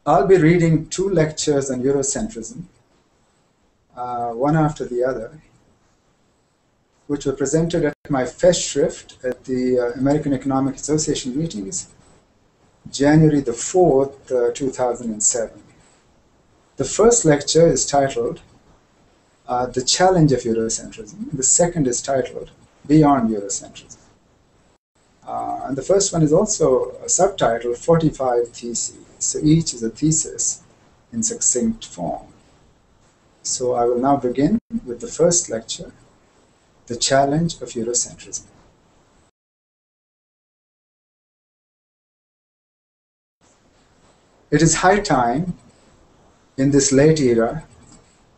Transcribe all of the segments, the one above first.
I'll be reading two lectures on Eurocentrism, one after the other, which were presented at my Festschrift at the American Economic Association meetings, January the 4th, 2007. The first lecture is titled The Challenge of Eurocentrism. The second is titled Beyond Eurocentrism. And the first one is also subtitled 45 Theses. So each is a thesis in succinct form. So I will now begin with the first lecture, The Challenge of Eurocentrism. It is high time, in this late era,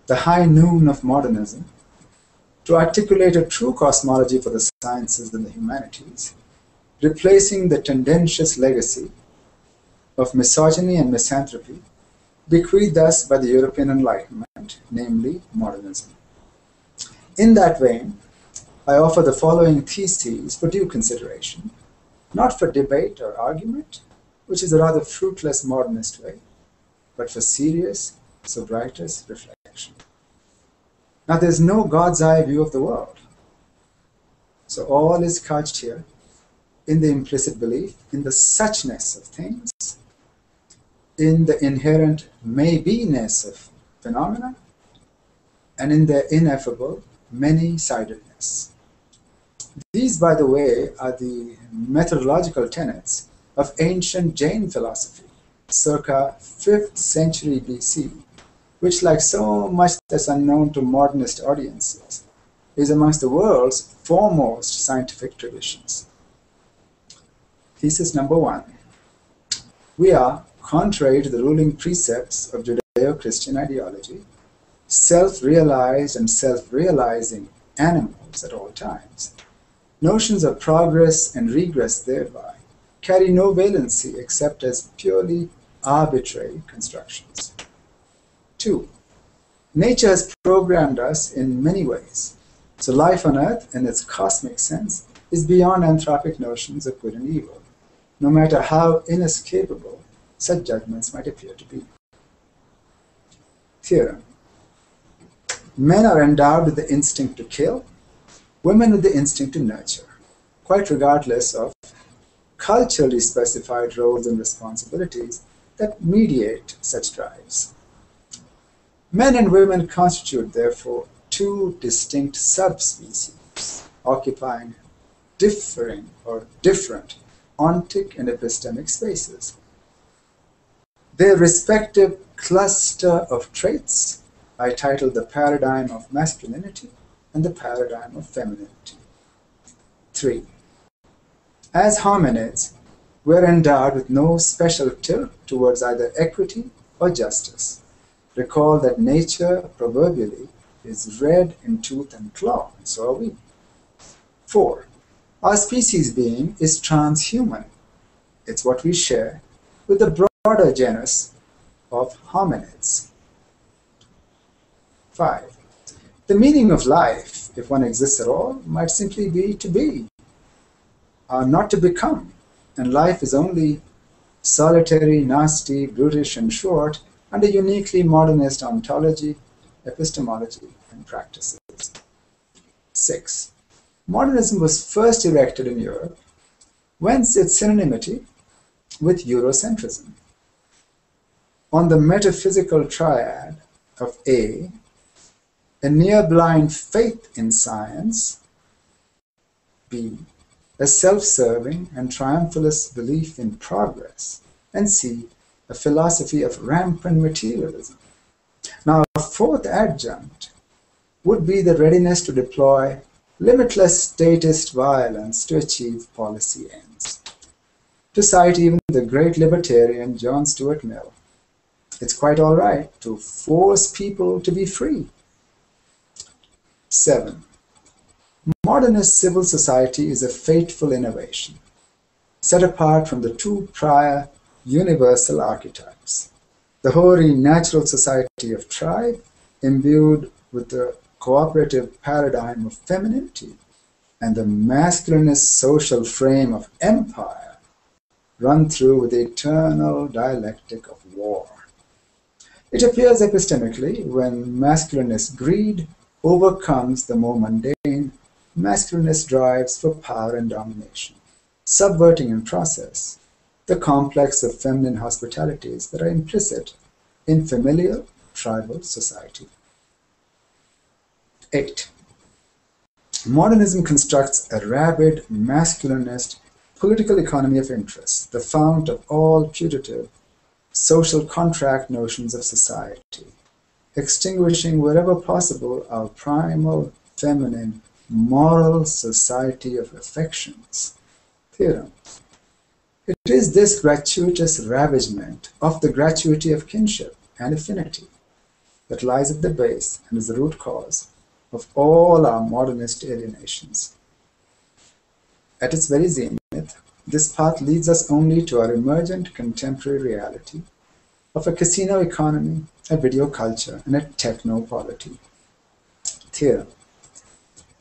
the high noon of modernism, to articulate a true cosmology for the sciences and the humanities, replacing the tendentious legacy of misogyny and misanthropy bequeathed us by the European Enlightenment, namely modernism. In that vein, I offer the following theses for due consideration, not for debate or argument, which is a rather fruitless modernist way, but for serious, sobrietous reflection. Now, there's no God's eye view of the world. So all is couched here in the implicit belief in the suchness of things, in the inherent maybe-ness of phenomena, and in their ineffable many-sidedness. These, by the way, are the methodological tenets of ancient Jain philosophy, circa 5th century BC, which, like so much that's unknown to modernist audiences, is amongst the world's foremost scientific traditions. Thesis number one. We are, contrary to the ruling precepts of Judeo-Christian ideology, self-realized and self-realizing animals at all times. Notions of progress and regress thereby carry no valency except as purely arbitrary constructions. 2. Nature has programmed us in many ways, so life on Earth, in its cosmic sense, is beyond anthropic notions of good and evil, no matter how inescapable such judgments might appear to be. Theorem. Men are endowed with the instinct to kill, women with the instinct to nurture, quite regardless of culturally specified roles and responsibilities that mediate such drives. Men and women constitute, therefore, two distinct subspecies, occupying differing or different ontic and epistemic spaces. Their respective cluster of traits I titled the paradigm of masculinity and the paradigm of femininity. 3. As hominids, we are endowed with no special tilt towards either equity or justice. Recall that nature, proverbially, is red in tooth and claw, and so are we. 4. Our species being is transhuman. It's what we share with the broader genus of hominids. 5. The meaning of life, if one exists at all, might simply be to be, not to become, and life is only solitary, nasty, brutish, and short under uniquely modernist ontology, epistemology, and practices. 6. Modernism was first erected in Europe, whence its synonymity with Eurocentrism. On the metaphysical triad of A near-blind faith in science, B, a self-serving and triumphalist belief in progress, and C, a philosophy of rampant materialism. Now, a fourth adjunct would be the readiness to deploy limitless statist violence to achieve policy ends. To cite even the great libertarian John Stuart Mill, it's quite all right to force people to be free. 7. Modernist civil society is a fateful innovation, set apart from the two prior universal archetypes. The hoary natural society of tribe, imbued with the cooperative paradigm of femininity, and the masculinist social frame of empire, run through with the eternal dialectic of war. It appears epistemically when masculinist greed overcomes the more mundane masculinist drives for power and domination, subverting in process the complex of feminine hospitalities that are implicit in familial tribal society. 8. Modernism constructs a rabid masculinist political economy of interest, the fount of all putative social contract notions of society, extinguishing wherever possible our primal feminine moral society of affections. Theorem. It is this gratuitous ravagement of the gratuity of kinship and affinity that lies at the base and is the root cause of all our modernist alienations. At its very zenith, this path leads us only to our emergent contemporary reality of a casino economy, a video culture, and a techno-polity. Theorem.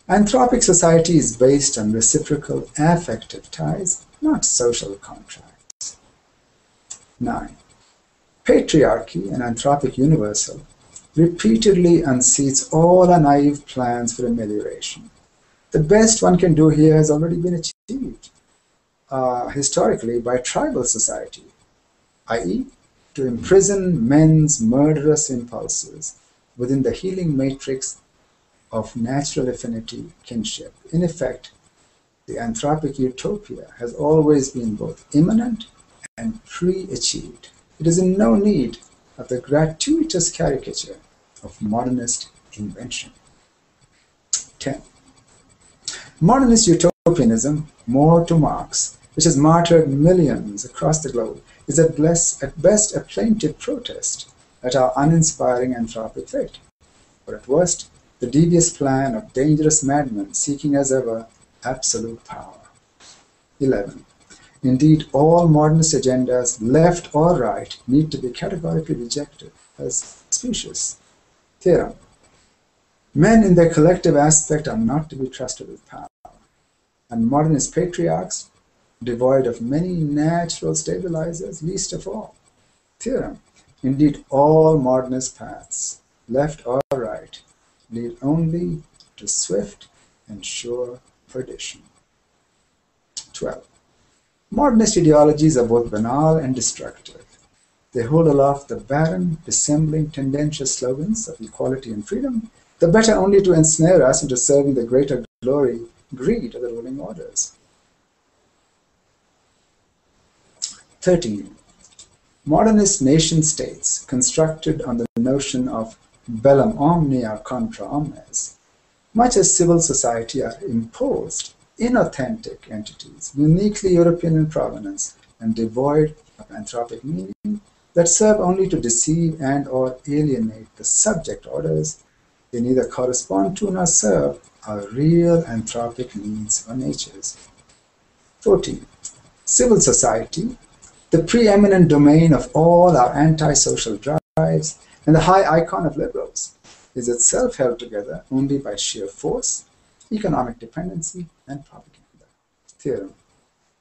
Anthropic society is based on reciprocal affective ties, not social contracts. 9. Patriarchy, an anthropic universal, repeatedly unseats all our naive plans for amelioration. The best one can do here has already been achieved historically by tribal society, i.e., to imprison men's murderous impulses within the healing matrix of natural affinity kinship. In effect, the anthropic utopia has always been both immanent and pre-achieved. It is in no need of the gratuitous caricature of modernist invention. 10. Modernist utopianism, more to Marx, which has martyred millions across the globe, is at best a plaintive protest at our uninspiring anthropic fate, or at worst, the devious plan of dangerous madmen seeking as ever absolute power. 11. Indeed, all modernist agendas, left or right, need to be categorically rejected as specious. Theorem. Men in their collective aspect are not to be trusted with power, and modernist patriarchs, devoid of many natural stabilizers, least of all. Theorem. Indeed, all modernist paths, left or right, lead only to swift and sure perdition. 12. Modernist ideologies are both banal and destructive. They hold aloft the barren, dissembling, tendentious slogans of equality and freedom, the better only to ensnare us into serving the greater greed of the ruling orders. 13. Modernist nation-states, constructed on the notion of bellum omnia contra omnes, much as civil society, are imposed, inauthentic entities, uniquely European in provenance and devoid of anthropic meaning, that serve only to deceive and or alienate the subject orders. They neither correspond to nor serve our real anthropic needs or natures. 14. Civil society, the preeminent domain of all our anti-social drives and the high icon of liberals, is itself held together only by sheer force, economic dependency, and propaganda. Theorem.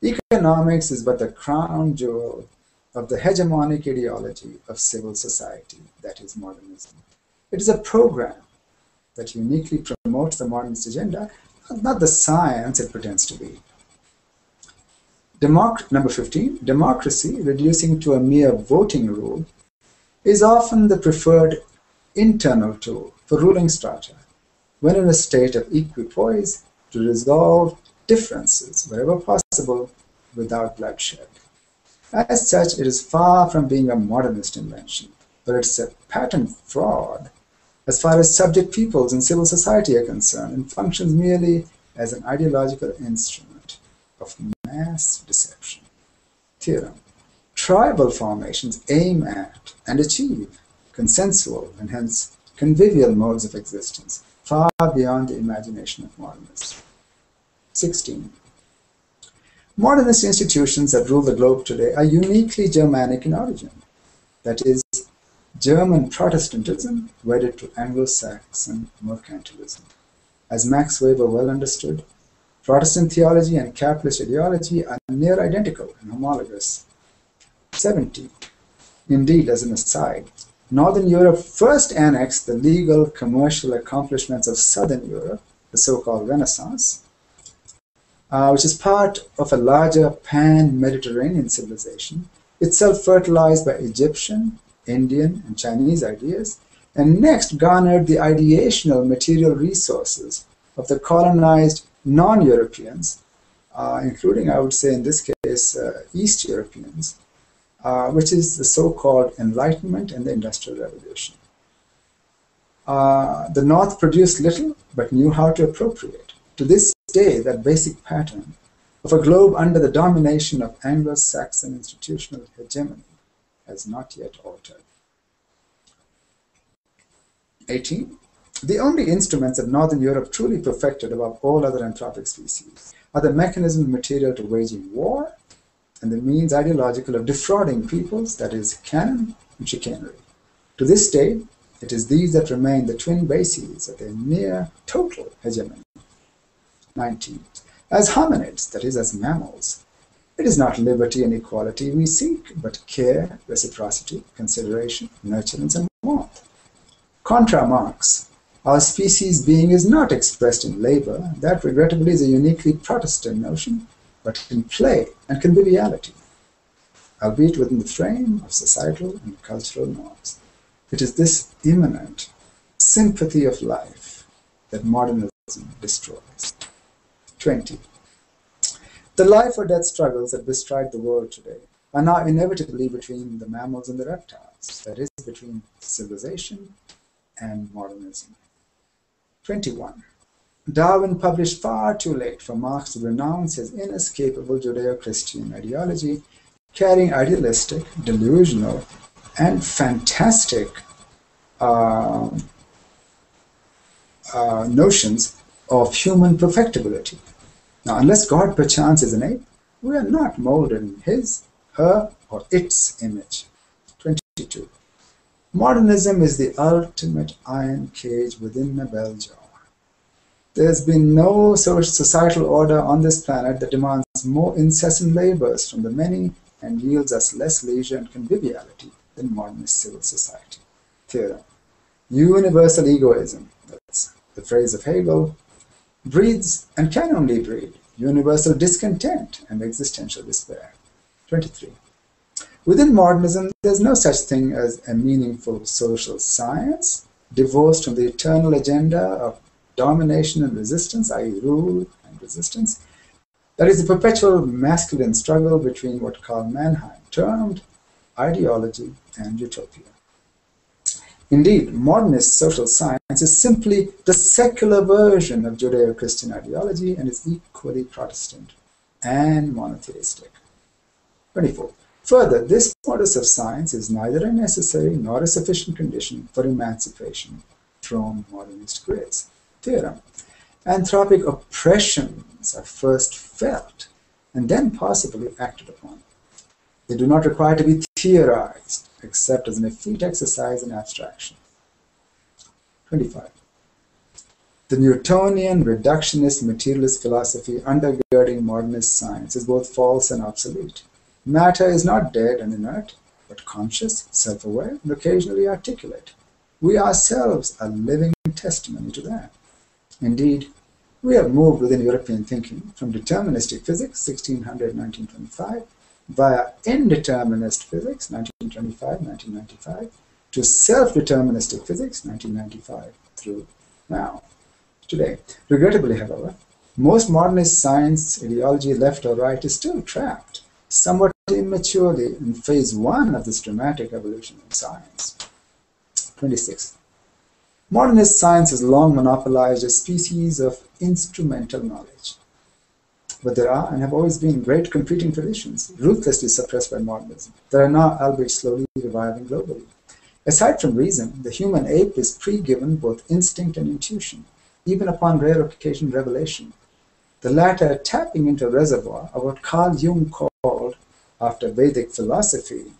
Economics is but the crown jewel of the hegemonic ideology of civil society, that is modernism. It is a program that uniquely promotes the modernist agenda, not the science it pretends to be. Number 15, democracy, reducing to a mere voting rule, is often the preferred internal tool for ruling strata, when in a state of equipoise, to resolve differences wherever possible without bloodshed. As such, it is far from being a modernist invention, but it's a patent fraud as far as subject peoples and civil society are concerned, and functions merely as an ideological instrument of mass deception. Theorem. Tribal formations aim at and achieve consensual and hence convivial modes of existence, far beyond the imagination of modernists. 16. Modernist institutions that rule the globe today are uniquely Germanic in origin, that is, German Protestantism wedded to Anglo-Saxon mercantilism. As Max Weber well understood, Protestant theology and capitalist ideology are near identical and homologous. 70. Indeed, as an aside, Northern Europe first annexed the legal commercial accomplishments of Southern Europe, the so-called Renaissance, which is part of a larger pan-Mediterranean civilization, itself fertilized by Egyptian, Indian, and Chinese ideas, and next garnered the ideational material resources of the colonized non-Europeans, including, I would say in this case, East Europeans, which is the so-called Enlightenment and the Industrial Revolution. The North produced little, but knew how to appropriate. To this day, that basic pattern of a globe under the domination of Anglo-Saxon institutional hegemony has not yet altered. 18. The only instruments that Northern Europe truly perfected above all other anthropic species are the mechanisms material to waging war and the means ideological of defrauding peoples, that is, cannon and chicanery. To this day, it is these that remain the twin bases of their near total hegemony. 19. As hominids, that is, as mammals, it is not liberty and equality we seek, but care, reciprocity, consideration, nurturance, and warmth. Contra Marx, our species being is not expressed in labor, that regrettably is a uniquely Protestant notion, but in play and conviviality, albeit within the frame of societal and cultural norms. It is this immanent sympathy of life that modernism destroys. 20. The life or death struggles that bestride the world today are now inevitably between the mammals and the reptiles, that is, between civilization and modernism. 21. Darwin published far too late for Marx to renounce his inescapable Judeo-Christian ideology, carrying idealistic, delusional, and fantastic notions of human perfectibility. Now, unless God perchance is an ape, we are not molded in his, her, or its image. 22. Modernism is the ultimate iron cage within a bell jar. There has been no societal order on this planet that demands more incessant labors from the many and yields us less leisure and conviviality than modernist civil society. Theorem. Universal egoism, that's the phrase of Hegel, breeds and can only breed universal discontent and existential despair. 23. Within modernism, there is no such thing as a meaningful social science, divorced from the eternal agenda of domination and resistance, i.e. rule and resistance. That is the perpetual masculine struggle between what Karl Mannheim termed ideology and utopia. Indeed, modernist social science is simply the secular version of Judeo-Christian ideology and is equally Protestant and monotheistic. 24. Further, this modus of science is neither a necessary nor a sufficient condition for emancipation from modernist grids. Theorem. Anthropic oppressions are first felt and then possibly acted upon. They do not require to be theorized, except as an effete exercise in abstraction. 25. The Newtonian reductionist materialist philosophy undergirding modernist science is both false and obsolete. Matter is not dead and inert, but conscious, self-aware, and occasionally articulate. We ourselves are living testimony to that. Indeed, we have moved within European thinking from deterministic physics, 1600-1925, via indeterminist physics, 1925-1995, to self-deterministic physics, 1995 through now, today. Regrettably, however, most modernist science ideology, left or right, is still trapped, somewhat immaturely, in phase one of this dramatic evolution of science. 26. Modernist science has long monopolized a species of instrumental knowledge. But there are and have always been great competing traditions, ruthlessly suppressed by modernism, that are now, albeit slowly, reviving globally. Aside from reason, the human ape is pre-given both instinct and intuition, even upon rare occasion revelation. The latter tapping into a reservoir of what Carl Jung called, after Vedic philosophy,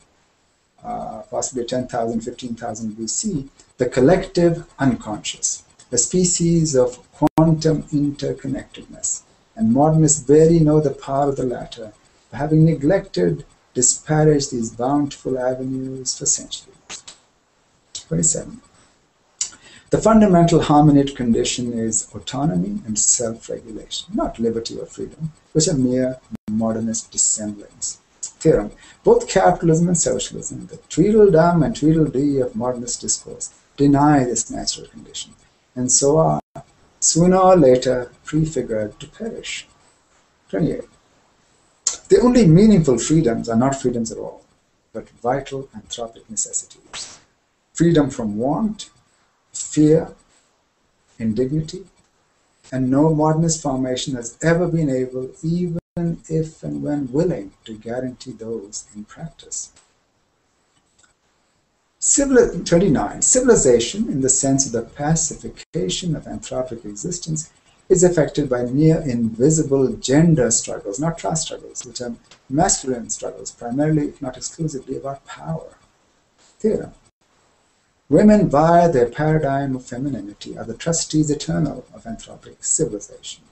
possibly 10,000, 15,000 BC, the collective unconscious, a species of quantum interconnectedness, and modernists barely know the power of the latter, having neglected, disparaged these bountiful avenues for centuries. 27. The fundamental hominid condition is autonomy and self-regulation, not liberty or freedom, which are mere modernist dissemblings. Theorem. Both capitalism and socialism, the Tweedledum and Tweedledee of modernist discourse, deny this natural condition, and so are, sooner or later, prefigured to perish. 28. The only meaningful freedoms are not freedoms at all, but vital anthropic necessities. Freedom from want, fear, indignity, and no modernist formation has ever been able, even if and when willing, to guarantee those in practice. 29. Civilization, in the sense of the pacification of anthropic existence, is affected by near invisible gender struggles, not class struggles, which are masculine struggles, primarily, if not exclusively, about power. Theorem. Women, via their paradigm of femininity, are the trustees eternal of anthropic civilization.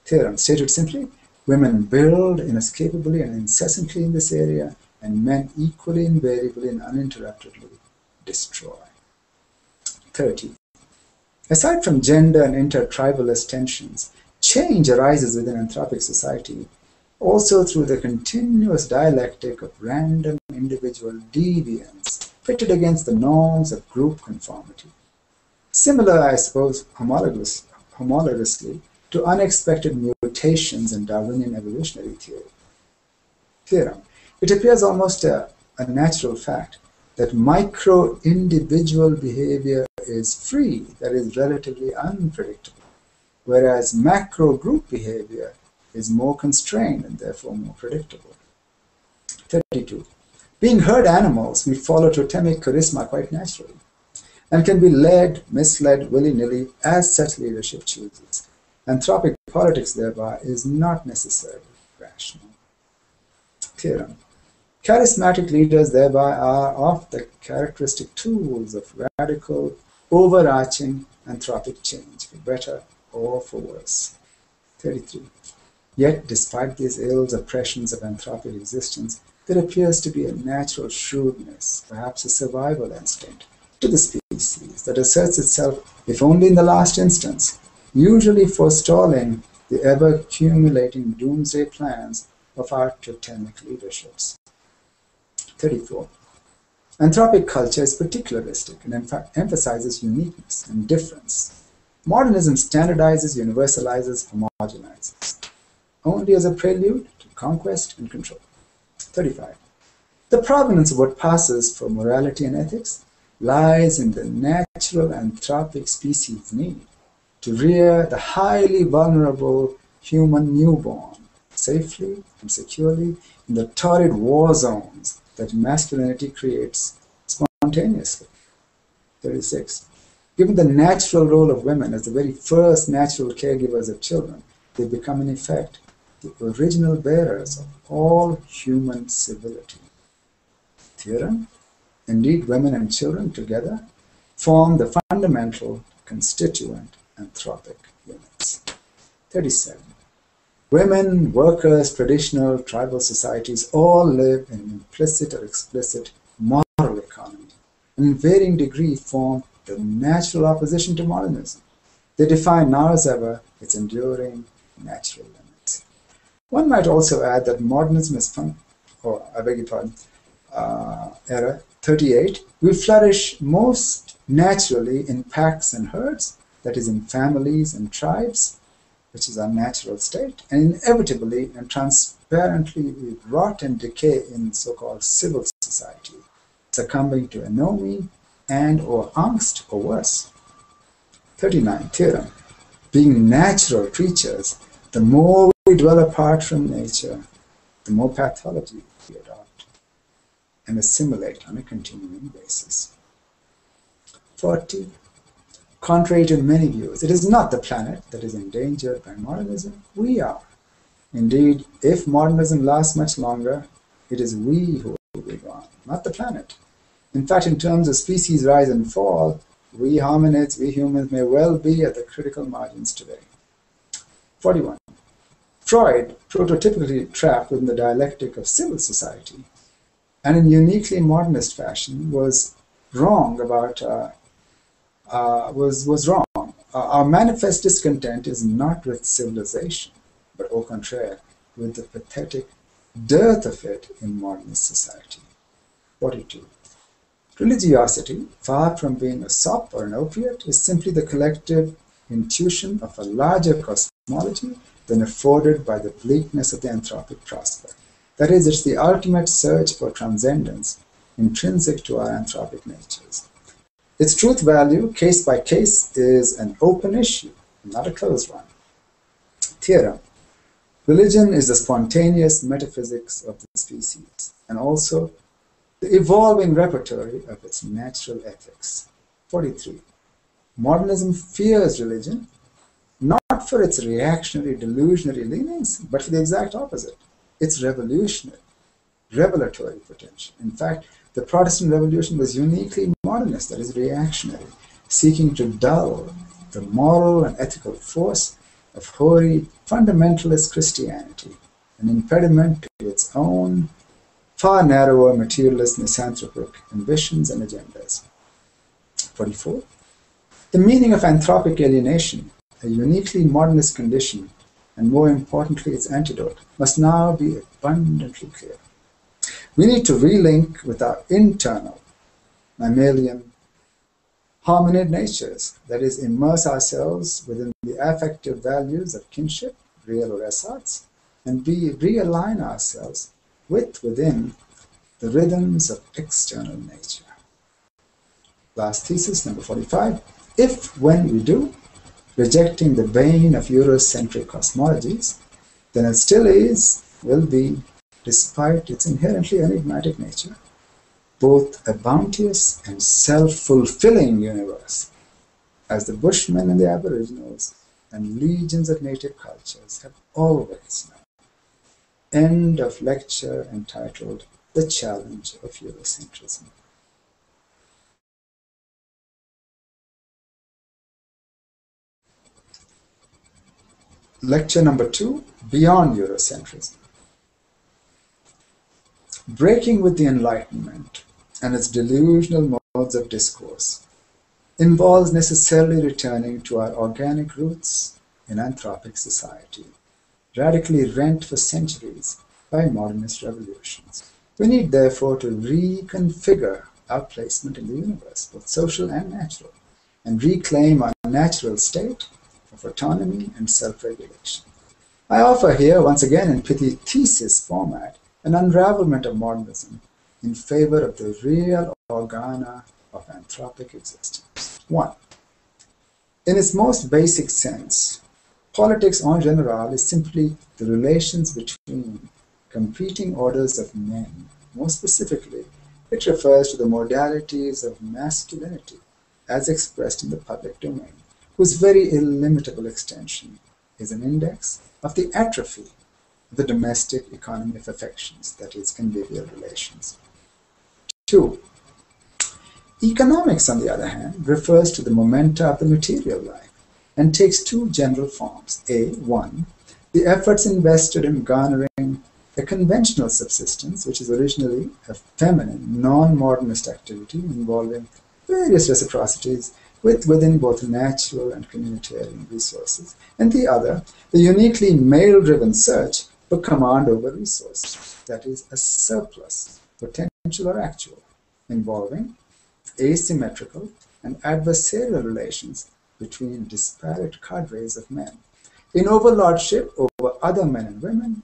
Theorem. Stated simply, women build inescapably and incessantly in this area, and men equally, invariably, and uninterruptedly destroy. 30. Aside from gender and intertribalist tensions, change arises within anthropic society also through the continuous dialectic of random individual deviance pitted against the norms of group conformity. Similar, I suppose, homologously to unexpected mutations in Darwinian evolutionary theorem. It appears almost a natural fact that micro-individual behavior is free, that is relatively unpredictable, whereas macro-group behavior is more constrained and therefore more predictable. 32. Being herd animals, we follow totemic charisma quite naturally, and can be led, misled willy-nilly as such leadership chooses. Anthropic politics, thereby, is not necessarily rational. Theorem. Charismatic leaders, thereby, are of the characteristic tools of radical, overarching anthropic change, for better or for worse. 33. Yet, despite these ills, oppressions of anthropic existence, there appears to be a natural shrewdness, perhaps a survival instinct, to the species that asserts itself, if only in the last instance, usually forestalling the ever-accumulating doomsday plans of our totemic leaderships. 34. Anthropic culture is particularistic and emphasizes uniqueness and difference. Modernism standardizes, universalizes, homogenizes, only as a prelude to conquest and control. 35. The provenance of what passes for morality and ethics lies in the natural anthropic species' need to rear the highly vulnerable human newborn safely and securely in the torrid war zones that masculinity creates spontaneously. 36. Given the natural role of women as the very first natural caregivers of children, they become in effect the original bearers of all human civility. Theorem. Indeed, women and children together form the fundamental constituent anthropic units. 37. Women, workers, traditional, tribal societies all live in an implicit or explicit moral economy, and in varying degree form the natural opposition to modernism. They define now as ever its enduring natural limits. One might also add that modernism is era 38 will flourish most naturally in packs and herds, that is in families and tribes, which is our natural state, and inevitably and transparently rot and decay in so-called civil society, succumbing to anomie and or angst or worse. 39. Theorem. Being natural creatures, the more we dwell apart from nature, the more pathology we adopt and assimilate on a continuing basis. 40. Contrary to many views, it is not the planet that is endangered by modernism, we are. Indeed, if modernism lasts much longer, it is we who will be gone, not the planet. In fact, in terms of species rise and fall, we hominids, we humans may well be at the critical margins today. 41. Freud, prototypically trapped within the dialectic of civil society, and in uniquely modernist fashion, was wrong about was wrong. Our manifest discontent is not with civilization, but au contraire, with the pathetic dearth of it in modernist society. 42. Religiosity, far from being a sop or an opiate, is simply the collective intuition of a larger cosmology than afforded by the bleakness of the anthropic prospect. That is, it's the ultimate search for transcendence intrinsic to our anthropic natures. Its truth value, case by case, is an open issue, not a closed one. Theorem. Religion is the spontaneous metaphysics of the species, and also the evolving repertory of its natural ethics. 43. Modernism fears religion, not for its reactionary, delusionary leanings, but for the exact opposite, its revolutionary, revelatory potential. In fact, the Protestant Revolution was uniquely modernist, that is reactionary, seeking to dull the moral and ethical force of hoary fundamentalist Christianity, an impediment to its own far narrower materialist misanthropic ambitions and agendas. 44. The meaning of anthropic alienation, a uniquely modernist condition, and more importantly its antidote, must now be abundantly clear. We need to relink with our internal mammalian hominid natures, that is, immerse ourselves within the affective values of kinship, real or ersatz, and realign ourselves within the rhythms of external nature. Last thesis, number 45. If, when we do, rejecting the bane of Eurocentric cosmologies, then it still is, will be, despite its inherently enigmatic nature, both a bounteous and self-fulfilling universe, as the Bushmen and the Aboriginals and legions of native cultures have always known. End of lecture entitled The Challenge of Eurocentrism. Lecture number 2, Beyond Eurocentrism. Breaking with the Enlightenment and its delusional modes of discourse involves necessarily returning to our organic roots in anthropic society, radically rent for centuries by modernist revolutions. We need therefore to reconfigure our placement in the universe, both social and natural, and reclaim our natural state of autonomy and self-regulation. I offer here, once again in pithy thesis format, an unravelment of modernism in favor of the real organa of anthropic existence. 1. In its most basic sense, politics en general is simply the relations between competing orders of men. More specifically, it refers to the modalities of masculinity as expressed in the public domain, whose very illimitable extension is an index of the atrophy of the domestic economy of affections, that is, convivial relations. 2. Economics, on the other hand, refers to the momenta of the material life and takes two general forms. A. 1. The efforts invested in garnering a conventional subsistence, which is originally a feminine, non-modernist activity involving various reciprocities within both natural and communitarian resources. And the other, the uniquely male-driven search for command over resources, that is, a surplus, potential or actual, involving asymmetrical and adversarial relations between disparate cadres of men, in overlordship over other men and women,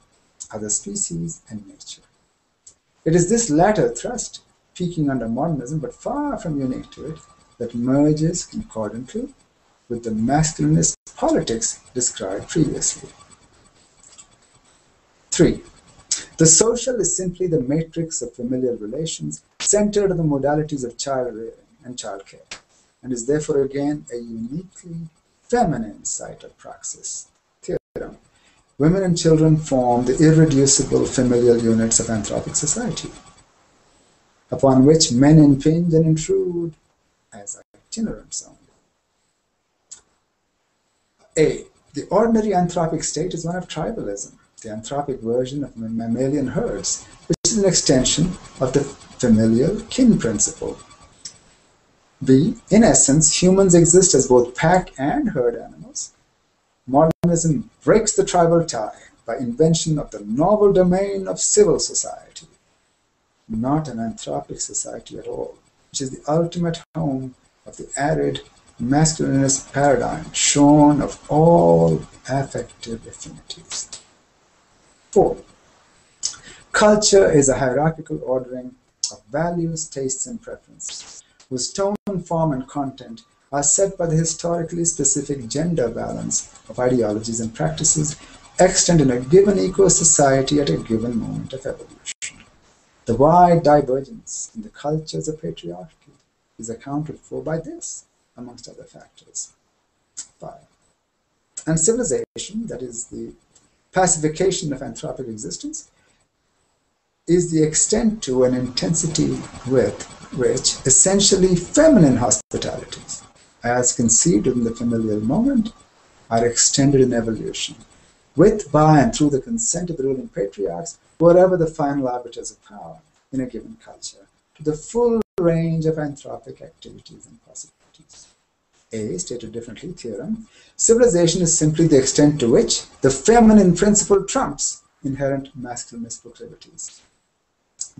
other species, and nature. It is this latter thrust, peaking under modernism but far from unique to it, that merges concordantly with the masculinist politics described previously. 3. The social is simply the matrix of familial relations centered on the modalities of child rearing and childcare, and is therefore again a uniquely feminine site of praxis. Theorem. Women and children form the irreducible familial units of anthropic society, upon which men impinge and intrude as itinerants only. A. The ordinary anthropic state is one of tribalism, the anthropic version of mammalian herds, which is an extension of the familial kin principle. B. In essence, humans exist as both pack and herd animals. Modernism breaks the tribal tie by invention of the novel domain of civil society, not an anthropic society at all, which is the ultimate home of the arid masculinist paradigm shorn of all affective affinities. 4. Culture is a hierarchical ordering of values, tastes, and preferences, whose tone, form, and content are set by the historically specific gender balance of ideologies and practices extant in a given eco-society at a given moment of evolution. The wide divergence in the cultures of patriarchy is accounted for by this, amongst other factors. 5. And civilization, that is the pacification of anthropic existence, is the extent to an intensity with which essentially feminine hospitalities, as conceived in the familial moment, are extended in evolution, with, by, and through the consent of the ruling patriarchs, whatever the final arbiters of power in a given culture, to the full range of anthropic activities and possibilities. A, stated differently, theorem, civilization is simply the extent to which the feminine principle trumps inherent masculinist proclivities.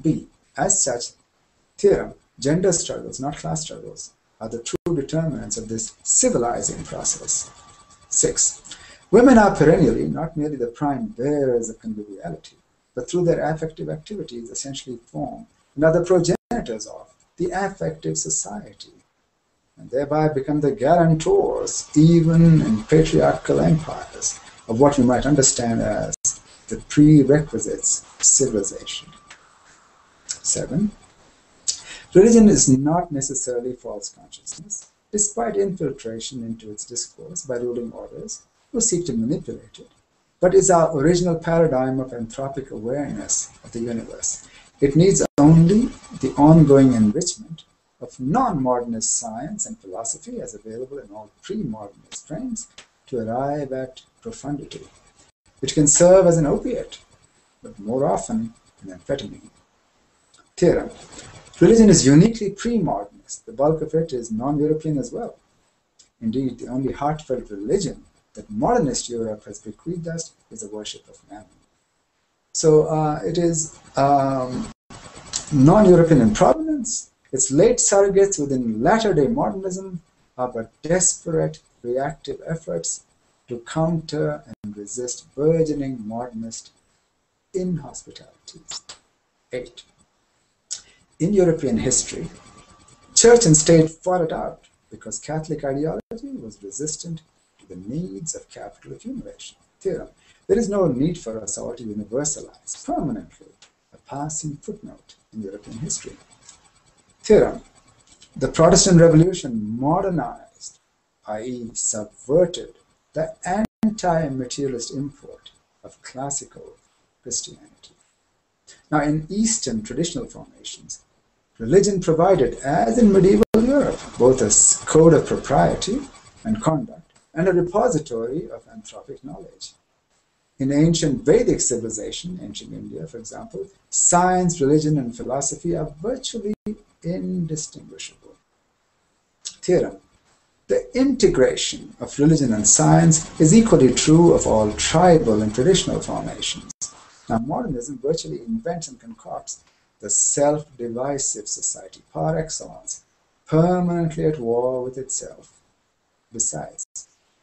B, as such, theorem, gender struggles, not class struggles, are the true determinants of this civilizing process. 6. Women are perennially not merely the prime bearers of conviviality, but through their affective activities essentially form and are the progenitors of the affective society, and thereby become the guarantors, even in patriarchal empires, of what we might understand as the prerequisites of civilization. 7. Religion is not necessarily false consciousness, despite infiltration into its discourse by ruling orders who seek to manipulate it, but is our original paradigm of anthropic awareness of the universe. It needs only the ongoing enrichment of non-modernist science and philosophy as available in all pre-modernist frames to arrive at profundity. It can serve as an opiate, but more often an amphetamine. Theorem. Religion is uniquely pre-modernist. The bulk of it is non-European as well. Indeed, the only heartfelt religion that modernist Europe has bequeathed us is the worship of mammon. So it is non-European in provenance. Its late surrogates within latter-day modernism are but desperate reactive efforts to counter and resist burgeoning modernist inhospitalities. 8. In European history, church and state fought it out because Catholic ideology was resistant to the needs of capital accumulation. Theorem. There is no need for us all to universalize permanently a passing footnote in European history. Theorem. The Protestant Revolution modernized, i.e. subverted, the anti-materialist import of classical Christianity. Now, in Eastern traditional formations, religion provided, as in medieval Europe, both a code of propriety and conduct and a repository of anthropic knowledge. In ancient Vedic civilization, ancient India, for example, science, religion, and philosophy are virtually indistinguishable. Theorem. The integration of religion and science is equally true of all tribal and traditional formations. Now, modernism virtually invents and concocts the self-divisive society par excellence, permanently at war with itself. Besides,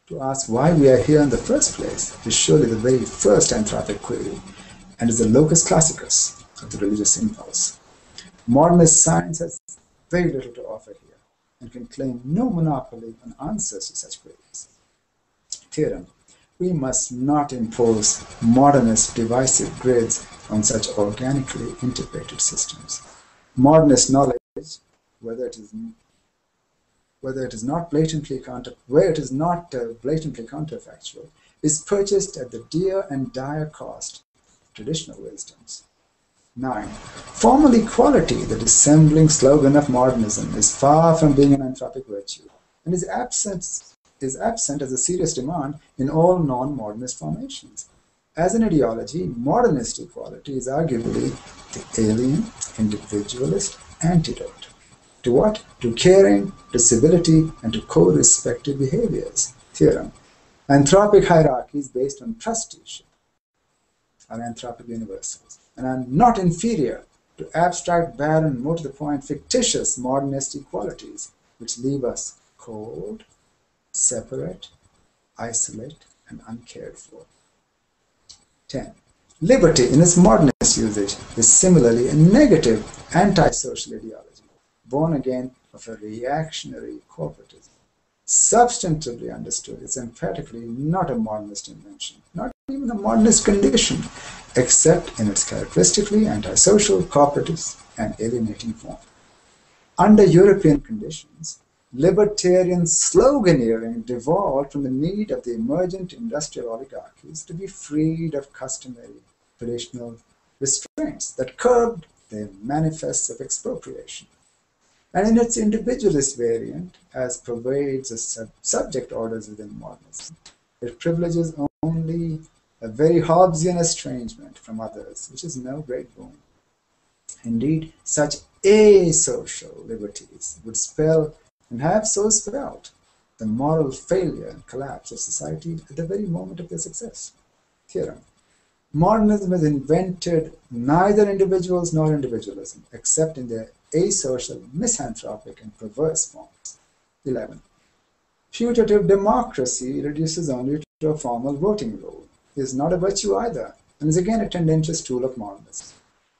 to ask why we are here in the first place is surely the very first anthropic query, and is the locus classicus of the religious impulse. Modernist science has very little to offer here, and can claim no monopoly on answers to such queries. Theorem. We must not impose modernist divisive grids on such organically integrated systems. Modernist knowledge, where it is not blatantly counterfactual, is purchased at the dear and dire cost of traditional wisdoms. 9. Formal equality, the dissembling slogan of modernism, is far from being an anthropic virtue, and is absent is absent as a serious demand in all non-modernist formations. As an ideology, modernist equality is arguably the alien, individualist antidote. To what? To caring, to civility, and to co-respective behaviors. Theorem. Anthropic hierarchies based on trusteeship are anthropic universals and are not inferior to abstract, barren, more to the point, fictitious modernist equalities, which leave us cold, separate, isolate, and uncared for. 10. Liberty, in its modernist usage, is similarly a negative, antisocial ideology, born again of a reactionary corporatism. Substantively understood, it's emphatically not a modernist invention, not even a modernist condition, except in its characteristically antisocial, corporatist, and alienating form. Under European conditions, libertarian sloganeering devolved from the need of the emergent industrial oligarchies to be freed of customary traditional restraints that curbed their manifests of expropriation. And in its individualist variant, as pervades the subject orders within modernism, it privileges only a very Hobbesian estrangement from others, which is no great boon. Indeed, such asocial liberties would spell, and have so spelled, the moral failure and collapse of society at the very moment of their success. Theorem. Modernism has invented neither individuals nor individualism, except in their asocial, misanthropic, and perverse forms. 11. Putative democracy reduces only to a formal voting rule, is not a virtue either, and is again a tendentious tool of modernism.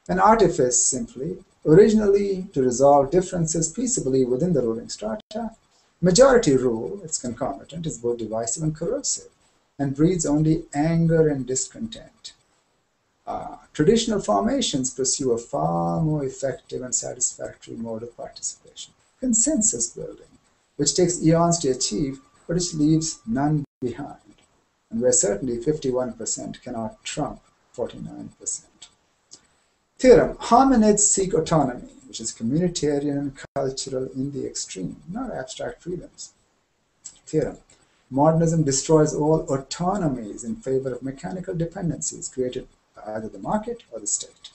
An artifice simply, originally to resolve differences peaceably within the ruling strata, majority rule, its concomitant, is both divisive and corrosive, and breeds only anger and discontent. Traditional formations pursue a far more effective and satisfactory mode of participation, consensus building, which takes eons to achieve, but which leaves none behind, and where certainly 51% cannot trump 49%. Theorem. Hominids seek autonomy, which is communitarian and cultural in the extreme, not abstract freedoms. Theorem. Modernism destroys all autonomies in favor of mechanical dependencies created by either the market or the state.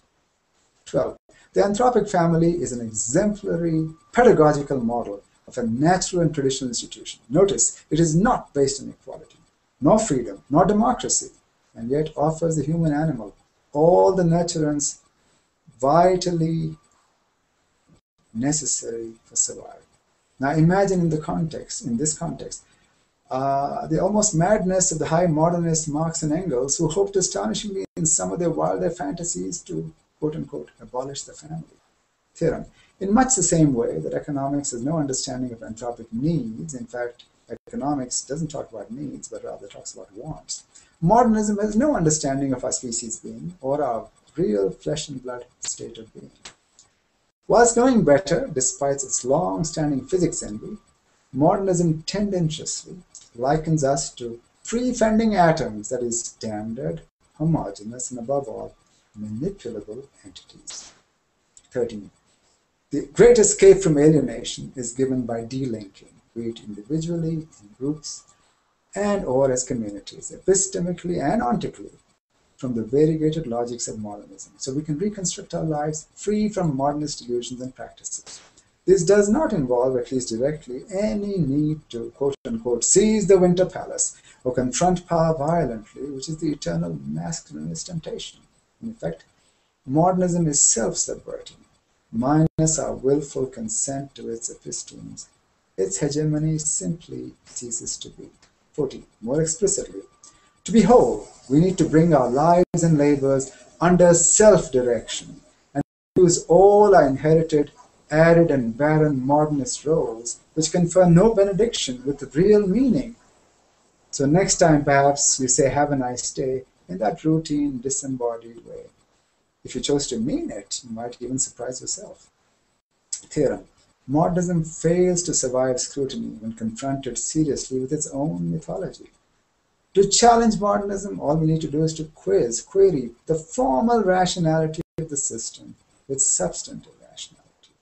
12. The anthropic family is an exemplary pedagogical model of a natural and traditional institution. Notice, it is not based on equality, nor freedom, nor democracy, and yet offers the human animal all the nurturance vitally necessary for survival. Now imagine in this context, the almost madness of the high modernists Marx and Engels, who hoped astonishingly in some of their wilder fantasies to, quote-unquote, abolish the family. Theorem. In much the same way that economics has no understanding of anthropic needs, in fact, economics doesn't talk about needs, but rather talks about wants, modernism has no understanding of our species being or our real flesh and blood state of being. Whilst knowing better, despite its long-standing physics envy, modernism tendentiously likens us to free-fending atoms, that is, standard, homogeneous, and above all, manipulable entities. 13. The great escape from alienation is given by delinking, be it individually, in groups, and or as communities, epistemically and ontically, from the variegated logics of modernism, so we can reconstruct our lives free from modernist illusions and practices. This does not involve, at least directly, any need to, quote-unquote, seize the Winter Palace or confront power violently, which is the eternal masculinist temptation. In effect, modernism is self-subverting. Minus our willful consent to its epistemes, its hegemony simply ceases to be. 14. More explicitly, to be whole, we need to bring our lives and labors under self-direction and use all our inherited, arid and barren modernist roles, which confer no benediction with real meaning. So next time, perhaps, you say, have a nice day, in that routine, disembodied way. If you chose to mean it, you might even surprise yourself. Theorem. Modernism fails to survive scrutiny when confronted seriously with its own mythology. To challenge modernism, all we need to do is to query the formal rationality of the system with substantive rationality,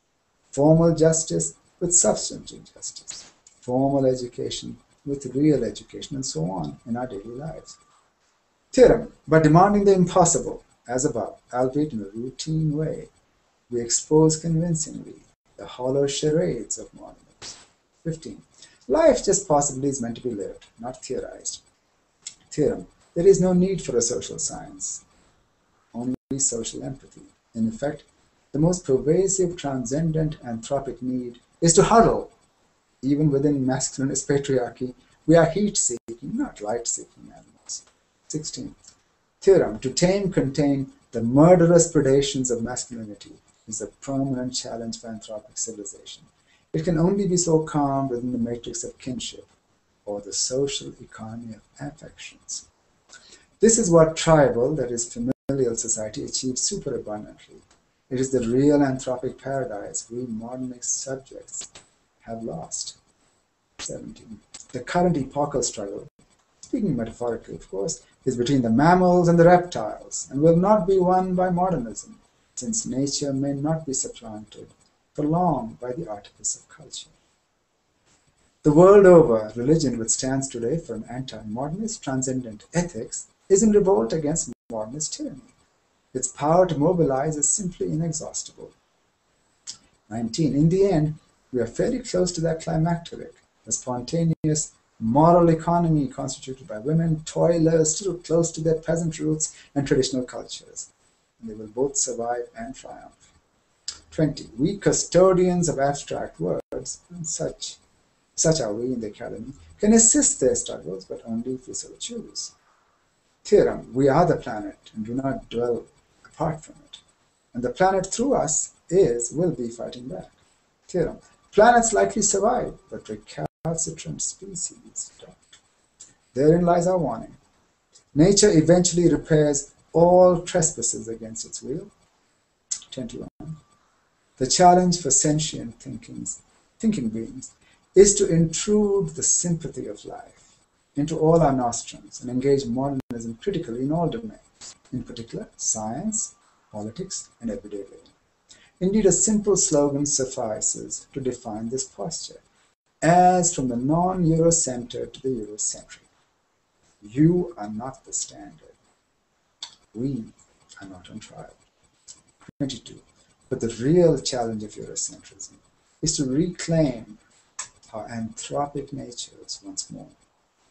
formal justice with substantive justice, formal education with real education, and so on in our daily lives. Theorem. By demanding the impossible, as above, albeit in a routine way, we expose convincingly the hollow charades of modernism. 15. Life just possibly is meant to be lived, not theorized. Theorem. There is no need for a social science, only social empathy. In effect, the most pervasive, transcendent, anthropic need is to huddle. Even within masculinist patriarchy, we are heat-seeking, not light-seeking animals. 16. Theorem. To tame, contain the murderous predations of masculinity is a permanent challenge for anthropic civilization. It can only be so calm within the matrix of kinship, or the social economy of affections. This is what tribal, that is familial society, achieves superabundantly. It is the real anthropic paradise we modernist subjects have lost. 17. The current epochal struggle, speaking metaphorically of course, is between the mammals and the reptiles, and will not be won by modernism, since nature may not be supplanted for long by the artifice of culture. The world over, religion, which stands today for an anti-modernist, transcendent ethics, is in revolt against modernist tyranny. Its power to mobilize is simply inexhaustible. 19. In the end, we are fairly close to that climacteric, the spontaneous moral economy constituted by women, toilers, still close to their peasant roots and traditional cultures. And they will both survive and triumph. 20. We custodians of abstract words, and such are we in the academy, can assist their struggles, but only if we so choose. Theorem. We are the planet and do not dwell apart from it. And the planet through us will be fighting back. Theorem. Planets likely survive, but recalcitrant species don't. Therein lies our warning. Nature eventually repairs all trespasses against its will. 21. The challenge for sentient thinking beings is to intrude the sympathy of life into all our nostrums and engage modernism critically in all domains, in particular science, politics, and everyday living. Indeed, a simple slogan suffices to define this posture, as from the non-Eurocentered to the Eurocentric. You are not the standard. We are not on trial. 22. But the real challenge of Eurocentrism is to reclaim our anthropic natures once more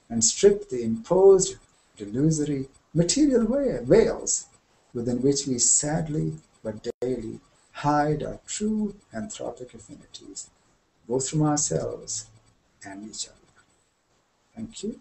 and strip the imposed, delusory, material veils within which we sadly but daily hide our true anthropic affinities, both from ourselves and each other. Thank you.